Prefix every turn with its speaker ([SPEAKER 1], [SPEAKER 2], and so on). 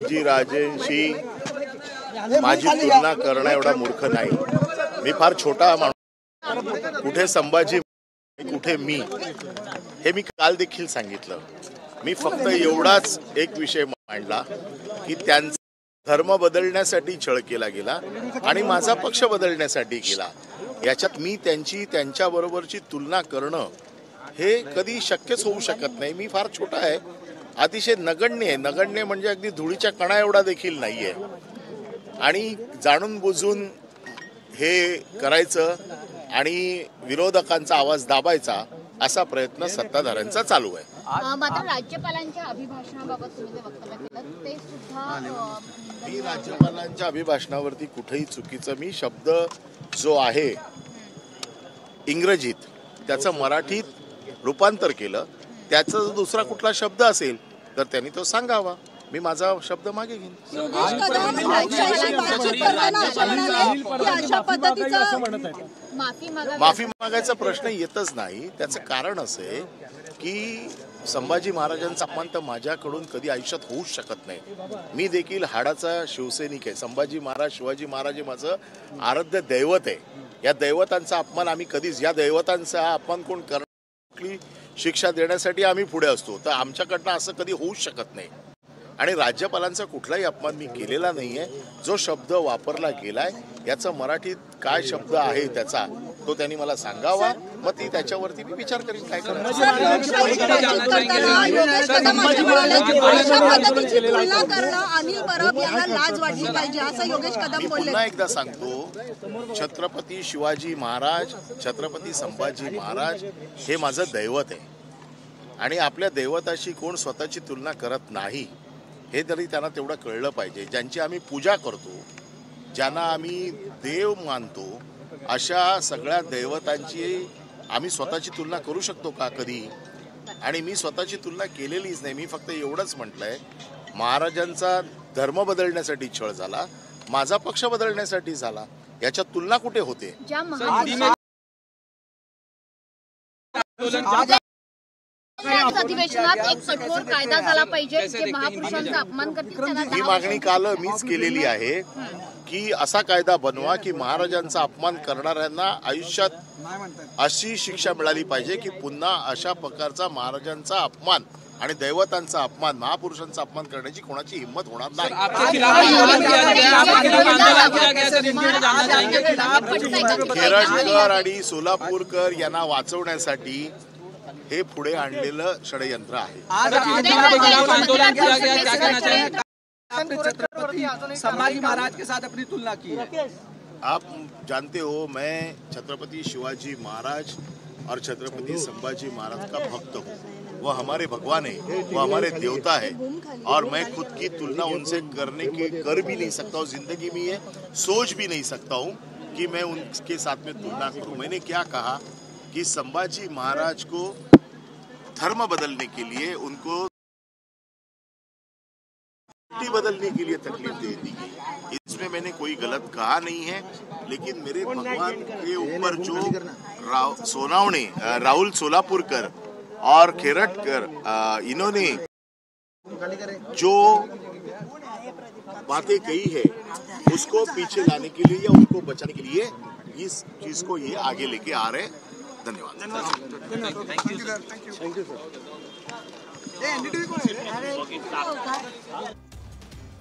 [SPEAKER 1] जी राजेशी माझी तुलना करणं एवढा मूर्ख नाही। मी फार छोटा माणूस, कुठे संभाजी कुठे मी, हे मी काल देखील सांगितलं। मी फक्त एवढाच एक विषय मांडला की त्यांचा धर्म बदलण्यासाठी छळ केला गेला आणि माझा पक्ष बदलण्यासाठी केला। याच्यात मी त्यांच्या बरोबरची तुलना करणं हे कधी शक्यच होऊ शकत नाही। मी फार छोटा आहे, अतिशय नगण्य आहे। नगण्य म्हणजे अगदी धुळीच्या कणा एवढा देखील नाहीये आणि जाणून बुजून हे करायचं आणि विरोधकांचा आवाज दाबायचा असा प्रयत्न सत्ताधाऱ्यांचा चालू आहे।
[SPEAKER 2] मात्र राज्यपालांच्या अभिभाषणाबाबत तुम्ही जे वक्तव्य केलं ते सुद्धा
[SPEAKER 1] मी राज्यपालांच्या अभिभाषणावरती कुठेही चुकीचं मी शब्द जो आहे इंग्रजीत त्याचं मराठीत रूपांतर केलं, त्याचा जर दुसरा कुठला शब्द असेल तर त्यांनी तो सांगावा, मी माझा शब्द मागे घेईन। माफी मागायचा प्रश्न येतच नाही। त्याचं कारण असं आहे की संभाजी महाराजांचा अपमान तर माझ्याकडून कधी आयुष्यात होऊच शकत नाही। मी देखील हाडाचा शिवसैनिक आहे। संभाजी महाराज, शिवाजी महाराज हे माझं आराध्य दैवत आहे। या दैवतांचा अपमान आम्ही कधीच, या दैवतांचा अपमान कोण करणार शिक्षा देण्यासाठी आम्ही पुढे असतो, तर आमच्याकडनं असं कधी होऊच शकत नाही। आणि राज्यपालांचा कुठलाही अपमान मी केलेला नाहीये। जो शब्द वापरला गेलाय याचा मराठीत काय शब्द आहे त्याचा तो त्यांनी मला सांगावा, मग ती त्याच्यावरती मी विचार करीन काय करणार। पुन्हा एकदा सांगतो, छत्रपती शिवाजी महाराज, छत्रपती संभाजी महाराज हे माझं दैवत आहे आणि आपल्या दैवताशी कोण स्वतःची तुलना करत नाही हे तरी त्यांना तेवढं कळलं पाहिजे। ज्यांची आम्ही पूजा करतो, ज्यांना आम्ही देव मानतो, अशा सगळ्या दैवतांची आम्ही स्वतःची तुलना करू शकतो का कधी? आणि मी स्वतःची तुलना केलेलीच नाही। मी फक्त एवढंच म्हटलंय, महाराजांचा धर्म बदलण्यासाठी छळ झाला, माझा पक्ष बदलण्यासाठी झाला, याच्यात तुलना कुठे होते?
[SPEAKER 2] अधिवेशनात एक कठोर कायदा झाला पाहिजे, जे महापुरुषांचा अपमान करतील त्यांना।
[SPEAKER 1] ही मागणी काल मीच केलेली आहे की असा कायदा बनवा की महाराजांचा अपमान करणाऱ्यांना आयुष्यात अशी शिक्षा मिळाली पाहिजे की पुन्हा अशा प्रकारचा महाराजांचा अपमान आणि दैवतांचा अपमान, महापुरुषांचा अपमान करण्याची कोणाची हिंमत होणार नाही। खेरटकर आणि सोलापूरकर यांना वाचवण्यासाठी हे पुढे आणलेलं षडयंत्र आहे।
[SPEAKER 3] संभाजी महाराज के साथ अपनी तुलना की है।
[SPEAKER 1] आप जानते हो, मैं छत्रपति शिवाजी महाराज और छत्रपति संभाजी महाराज का भक्त हूँ। वो हमारे भगवान है, वो हमारे देवता है और मैं खुद की तुलना उनसे कर भी नहीं सकता हूँ। जिंदगी में ये सोच भी नहीं सकता हूँ कि मैं उनके साथ में तुलना करूँ। मैंने क्या कहा कि संभाजी महाराज को धर्म बदलने के लिए, उनको बदलने के लिए तकलीफ दे दी गई, इसमें मैंने कोई गलत कहा नहीं है। लेकिन मेरे भगवान के ऊपर जो सोनावणे, राहुल सोलापुरकर और खेरटकर, इन्होंने जो बातें कही है उसको पीछे लाने के लिए या उनको बचाने के लिए इस चीज को ये आगे लेके आ रहे हैं। धन्यवाद।
[SPEAKER 3] Thank you sir.